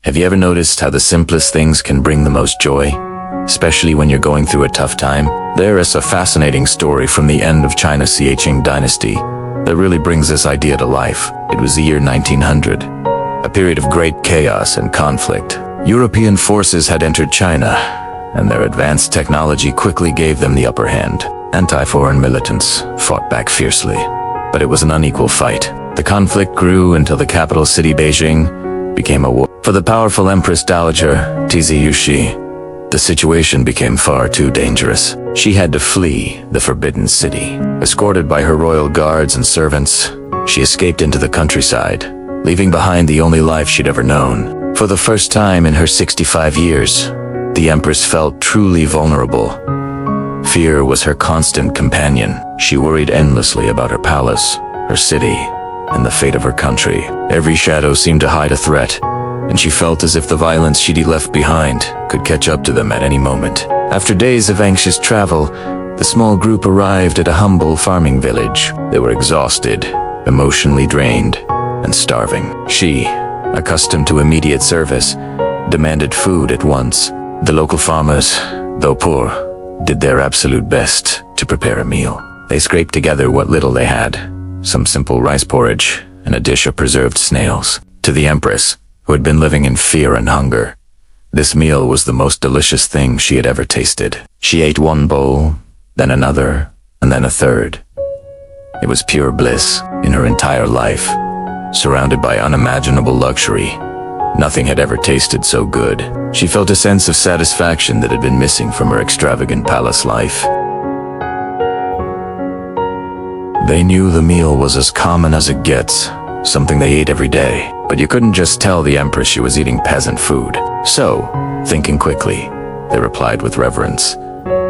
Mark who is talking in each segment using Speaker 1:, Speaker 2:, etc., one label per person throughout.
Speaker 1: Have you ever noticed how the simplest things can bring the most joy? Especially when you're going through a tough time? There is a fascinating story from the end of China's Beijing dynasty that really brings this idea to life. It was the year 1900, a period of great chaos and conflict. European forces had entered China, and their advanced technology quickly gave them the upper hand. Anti-foreign militants fought back fiercely, but it was an unequal fight. The conflict grew until the capital city, Beijing, became a war. For the powerful Empress Dowager Tz'u-hsi, the situation became far too dangerous. She had to flee the forbidden city. Escorted by her royal guards and servants, she escaped into the countryside, leaving behind the only life she'd ever known. For the first time in her 65 years, the Empress felt truly vulnerable. Fear was her constant companion. She worried endlessly about her palace, her city, and the fate of her country. Every shadow seemed to hide a threat, and she felt as if the violence she'd left behind could catch up to them at any moment. After days of anxious travel, the small group arrived at a humble farming village. They were exhausted, emotionally drained, and starving. She, accustomed to immediate service, demanded food at once. The local farmers, though poor, did their absolute best to prepare a meal. They scraped together what little they had, some simple rice porridge and a dish of preserved snails. To the Empress, who had been living in fear and hunger, this meal was the most delicious thing she had ever tasted. She ate one bowl, then another, and then a third. It was pure bliss. In her entire life, surrounded by unimaginable luxury, nothing had ever tasted so good. She felt a sense of satisfaction that had been missing from her extravagant palace life. They knew the meal was as common as it gets, something they ate every day. But you couldn't just tell the Empress she was eating peasant food. So, thinking quickly, they replied with reverence,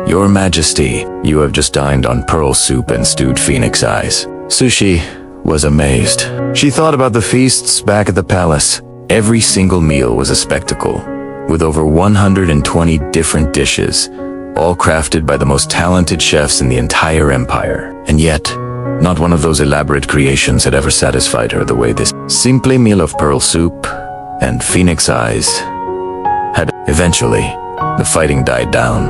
Speaker 1: "Your Majesty, you have just dined on pearl soup and stewed phoenix eyes." Tz'u-hsi was amazed. She thought about the feasts back at the palace. Every single meal was a spectacle, with over 120 different dishes, all crafted by the most talented chefs in the entire empire. And yet, not one of those elaborate creations had ever satisfied her the way this simple meal of pearl soup and phoenix eyes had. Eventually, the fighting died down,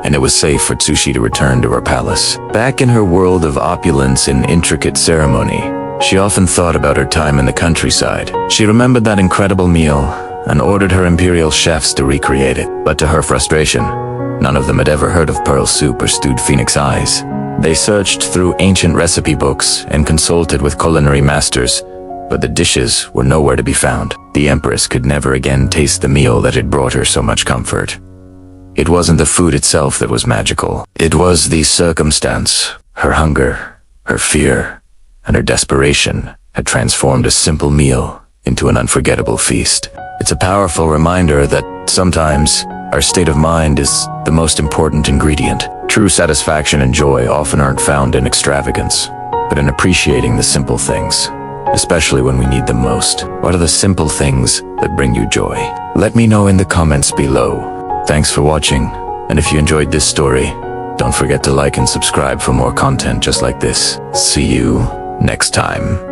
Speaker 1: and it was safe for Tz'u-hsi to return to her palace. Back in her world of opulence and intricate ceremony, she often thought about her time in the countryside. She remembered that incredible meal and ordered her imperial chefs to recreate it. But to her frustration, none of them had ever heard of pearl soup or stewed phoenix eyes. They searched through ancient recipe books and consulted with culinary masters, but the dishes were nowhere to be found. The Empress could never again taste the meal that had brought her so much comfort. It wasn't the food itself that was magical. It was the circumstance. Her hunger, her fear, and her desperation had transformed a simple meal into an unforgettable feast. It's a powerful reminder that sometimes our state of mind is the most important ingredient. True satisfaction and joy often aren't found in extravagance, but in appreciating the simple things, especially when we need them most. What are the simple things that bring you joy? Let me know in the comments below. Thanks for watching, and if you enjoyed this story, don't forget to like and subscribe for more content just like this. See you next time.